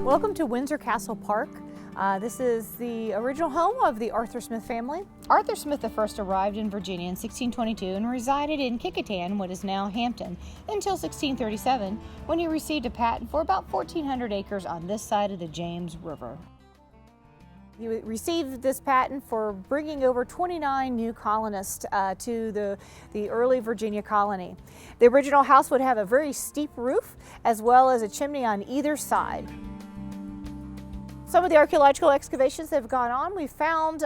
Welcome to Windsor Castle Park. This is the original home of the Arthur Smith family. Arthur Smith I arrived in Virginia in 1622 and resided in Kecoughtan, what is now Hampton, until 1637, when he received a patent for about 1,400 acres on this side of the James River. He received this patent for bringing over 29 new colonists to the early Virginia colony. The original house would have a very steep roof as well as a chimney on either side. Some of the archaeological excavations that have gone on, we found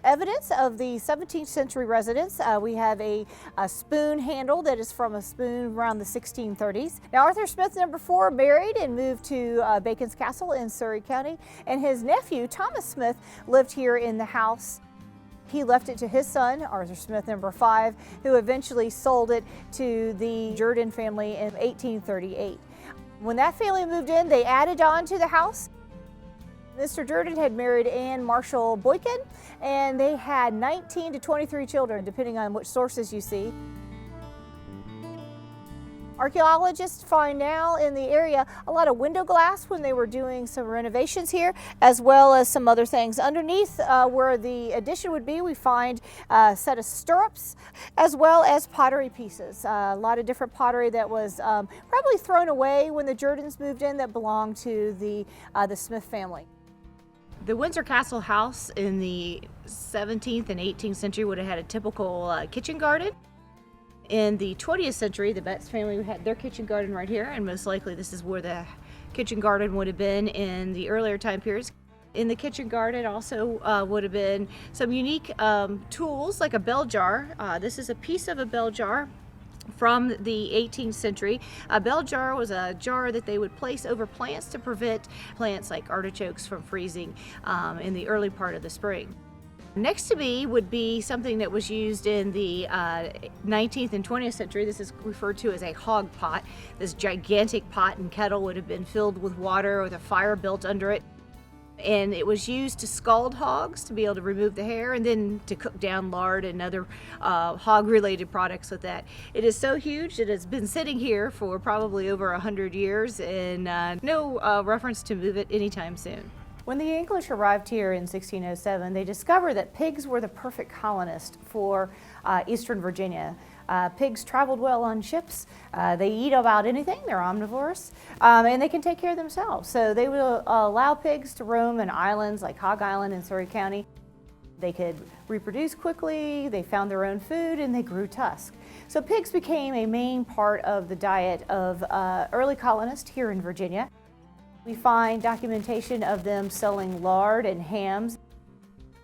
evidence of the 17th century residence. We have a spoon handle that is from a spoon around the 1630s. Now Arthur Smith IV married and moved to Pagan Castle in Surrey County, and his nephew Thomas Smith lived here in the house. He left it to his son, Arthur Smith V, who eventually sold it to the Jordan family in 1838. When that family moved in, they added on to the house. Mr. Jordan had married Anne Marshall Boykin, and they had 19 to 23 children, depending on which sources you see. Archaeologists find now in the area a lot of window glass when they were doing some renovations here, as well as some other things. Underneath where the addition would be, we find a set of stirrups, as well as pottery pieces. A lot of different pottery that was probably thrown away when the Jordans moved in that belonged to the Smith family. The Windsor Castle house in the 17th and 18th century would have had a typical kitchen garden. In the 20th century, the Betts family had their kitchen garden right here, and most likely this is where the kitchen garden would have been in the earlier time periods. In the kitchen garden also would have been some unique tools like a bell jar. This is a piece of a bell jar from the 18th century. A bell jar was a jar that they would place over plants to prevent plants like artichokes from freezing in the early part of the spring. Next to me would be something that was used in the 19th and 20th century. This is referred to as a hog pot. This gigantic pot and kettle would have been filled with water with a fire built under it. And it was used to scald hogs to be able to remove the hair, and then to cook down lard and other hog-related products with that. It is so huge that it's been sitting here for probably over 100 years, and no reference to move it anytime soon. When the English arrived here in 1607, they discovered that pigs were the perfect colonist for eastern Virginia. Pigs traveled well on ships. They eat about anything. They're omnivores, and they can take care of themselves. So they will allow pigs to roam in islands like Hog Island in Surrey County. They could reproduce quickly, they found their own food, and they grew tusk. So pigs became a main part of the diet of early colonists here in Virginia. We find documentation of them selling lard and hams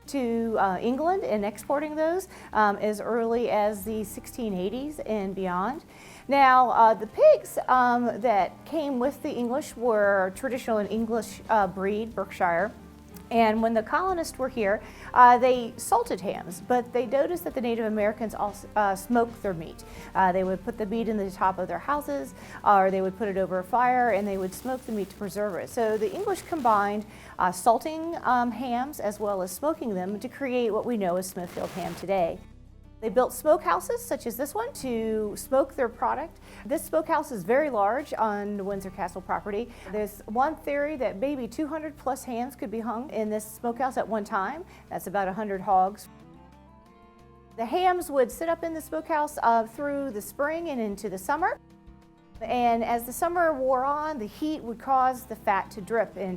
to England and exporting those as early as the 1680s and beyond. Now, the pigs that came with the English were traditional and English breed, Berkshire. And when the colonists were here, they salted hams, but they noticed that the Native Americans also smoked their meat. They would put the meat in the top of their houses, or they would put it over a fire, and they would smoke the meat to preserve it. So the English combined salting hams as well as smoking them to create what we know as Smithfield ham today. They built smokehouses such as this one to smoke their product. This smokehouse is very large on the Windsor Castle property. There's one theory that maybe 200 plus hams could be hung in this smokehouse at one time. That's about 100 hogs. The hams would sit up in the smokehouse through the spring and into the summer. And as the summer wore on, the heat would cause the fat to drip. And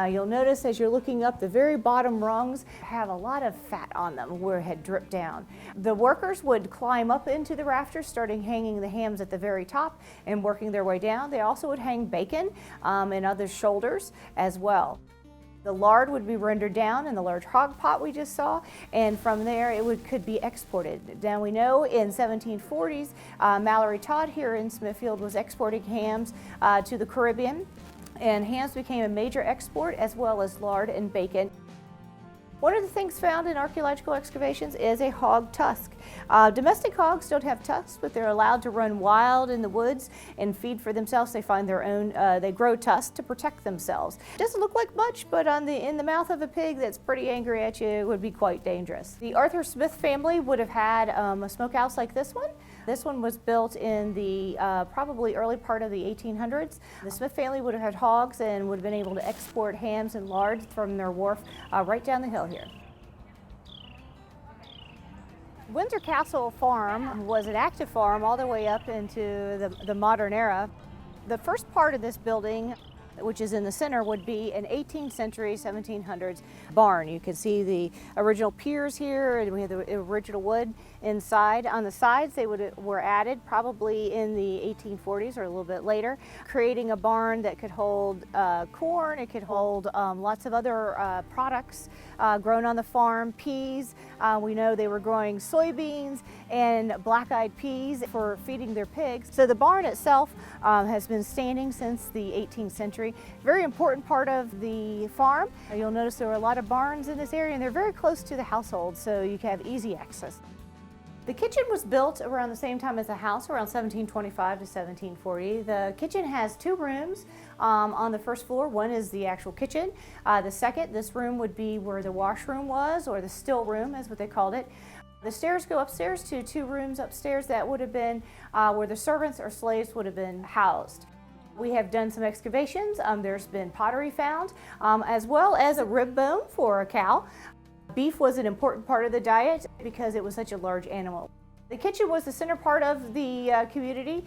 you'll notice as you're looking up, the very bottom rungs have a lot of fat on them where it had dripped down. The workers would climb up into the rafters, starting hanging the hams at the very top and working their way down. They also would hang bacon and other shoulders as well. The lard would be rendered down in the large hog pot we just saw, and from there it could be exported. Now we know in 1740s, Mallory Todd here in Smithfield was exporting hams to the Caribbean, and hams became a major export as well as lard and bacon. One of the things found in archaeological excavations is a hog tusk. Domestic hogs don't have tusks, but they're allowed to run wild in the woods and feed for themselves. They find their own, they grow tusks to protect themselves. It doesn't look like much, but in the mouth of a pig that's pretty angry at you, it would be quite dangerous. The Arthur Smith family would have had a smokehouse like this one. This one was built in the probably early part of the 1800s. The Smith family would have had hogs and would have been able to export hams and lard from their wharf right down the hill here. Windsor Castle farm was an active farm all the way up into the modern era. The first part of this building, which is in the center, would be an 18th century, 1700s barn. You can see the original piers here, and we have the original wood inside. On the sides, they were added probably in the 1840s or a little bit later, creating a barn that could hold corn. It could hold lots of other products grown on the farm, peas. We know they were growing soybeans and black-eyed peas for feeding their pigs. So the barn itself has been standing since the 18th century. Very important part of the farm. You'll notice there were a lot of barns in this area, and they're very close to the household, so you can have easy access. The kitchen was built around the same time as the house, around 1725 to 1740. The kitchen has two rooms on the first floor. One is the actual kitchen. The second, this room would be where the washroom was, or the still room is what they called it. The stairs go upstairs to two rooms upstairs that would have been where the servants or slaves would have been housed. We have done some excavations. There's been pottery found, as well as a rib bone for a cow. Beef was an important part of the diet because it was such a large animal. The kitchen was the center part of the community.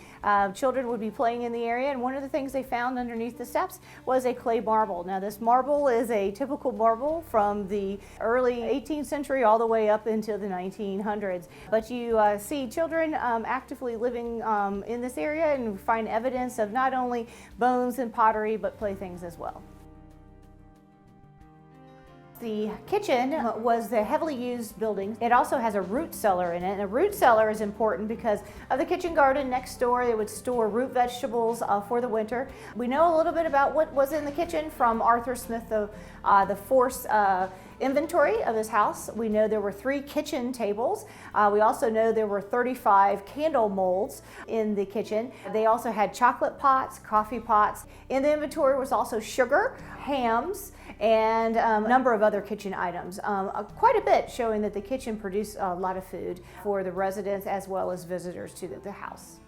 Children would be playing in the area, and one of the things they found underneath the steps was a clay marble. Now, this marble is a typical marble from the early 18th century all the way up into the 1900s. But you see children actively living in this area, and find evidence of not only bones and pottery, but playthings as well. The kitchen was the heavily used building. It also has a root cellar in it, and a root cellar is important because of the kitchen garden next door. They would store root vegetables for the winter. We know a little bit about what was in the kitchen from Arthur Smith, the Force inventory of his house. We know there were 3 kitchen tables. We also know there were 35 candle molds in the kitchen. They also had chocolate pots, coffee pots. In the inventory was also sugar, hams, and a number of other kitchen items. Quite a bit, showing that the kitchen produced a lot of food for the residents as well as visitors to the house.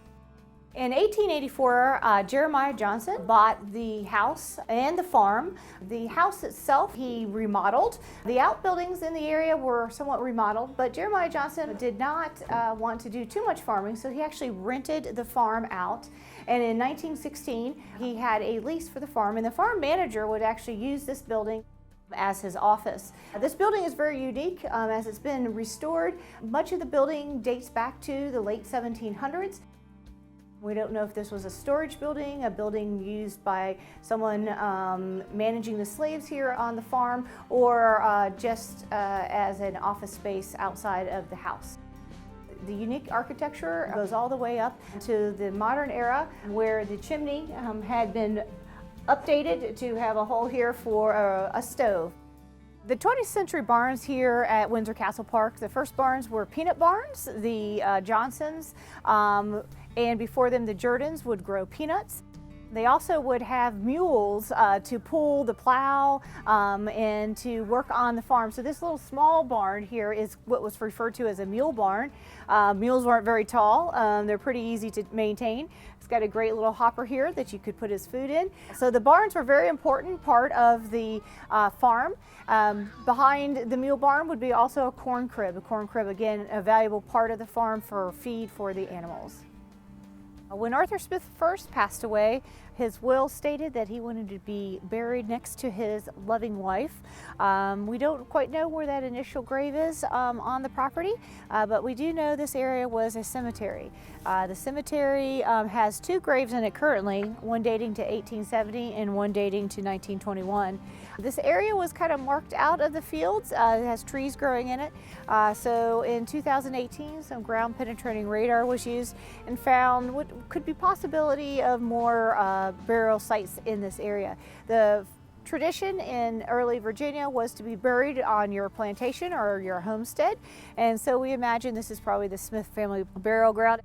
In 1884, Jeremiah Johnson bought the house and the farm. The house itself he remodeled. The outbuildings in the area were somewhat remodeled, but Jeremiah Johnson did not want to do too much farming, so he actually rented the farm out. And in 1916, he had a lease for the farm, and the farm manager would actually use this building as his office. This building is very unique as it's been restored. Much of the building dates back to the late 1700s. We don't know if this was a storage building, a building used by someone managing the slaves here on the farm, or just as an office space outside of the house. The unique architecture goes all the way up to the modern era, where the chimney had been updated to have a hole here for a stove. The 20th century barns here at Windsor Castle Park, the first barns were peanut barns. The Johnsons and before them the Jordans would grow peanuts. They also would have mules to pull the plow and to work on the farm. So this little small barn here is what was referred to as a mule barn. Mules weren't very tall. They're pretty easy to maintain. It's got a great little hopper here that you could put his food in. So the barns were a very important part of the farm. Behind the mule barn would be also a corn crib. A corn crib, again, a valuable part of the farm for feed for the animals. When Arthur Smith first passed away, his will stated that he wanted to be buried next to his loving wife. We don't quite know where that initial grave is on the property, but we do know this area was a cemetery. The cemetery has 2 graves in it currently, one dating to 1870 and one dating to 1921. This area was kind of marked out of the fields. It has trees growing in it. So in 2018, some ground penetrating radar was used and found what could be possibility of more burial sites in this area. The tradition in early Virginia was to be buried on your plantation or your homestead, and so we imagine this is probably the Smith family burial ground.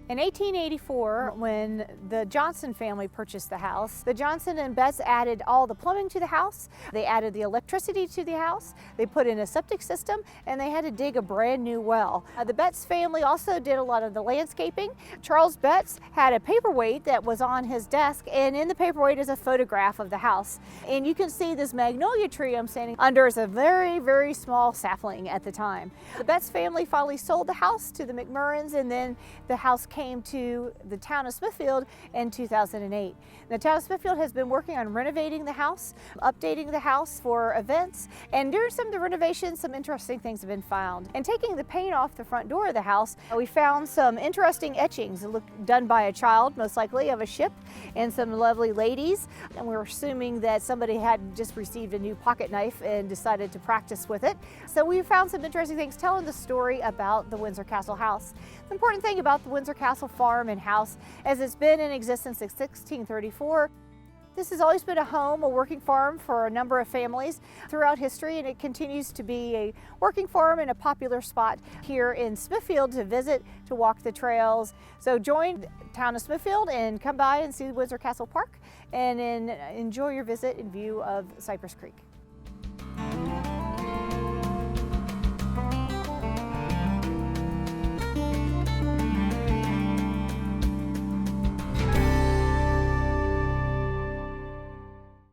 In 1884, when the Johnson family purchased the house, the Johnson and Betts added all the plumbing to the house, they added the electricity to the house, they put in a septic system, and they had to dig a brand new well. The Betts family also did a lot of the landscaping. Charles Betts had a paperweight that was on his desk, and in the paperweight is a photograph of the house. And you can see this magnolia tree I'm standing under is a very, very small sapling at the time. The Betts family finally sold the house to the McMurrins, and then the house came to the town of Smithfield in 2008. The town of Smithfield has been working on renovating the house, updating the house for events, and during some of the renovations, some interesting things have been found. And taking the paint off the front door of the house, we found some interesting etchings done by a child, most likely, of a ship, and some lovely ladies. And we're assuming that somebody had just received a new pocket knife and decided to practice with it. So we found some interesting things telling the story about the Windsor Castle house. The important thing about the Windsor Castle farm and house is it's been in existence since 1634. This has always been a home, a working farm for a number of families throughout history, and it continues to be a working farm and a popular spot here in Smithfield to visit, to walk the trails. So join the town of Smithfield and come by and see the Windsor Castle Park and enjoy your visit in view of Cypress Creek.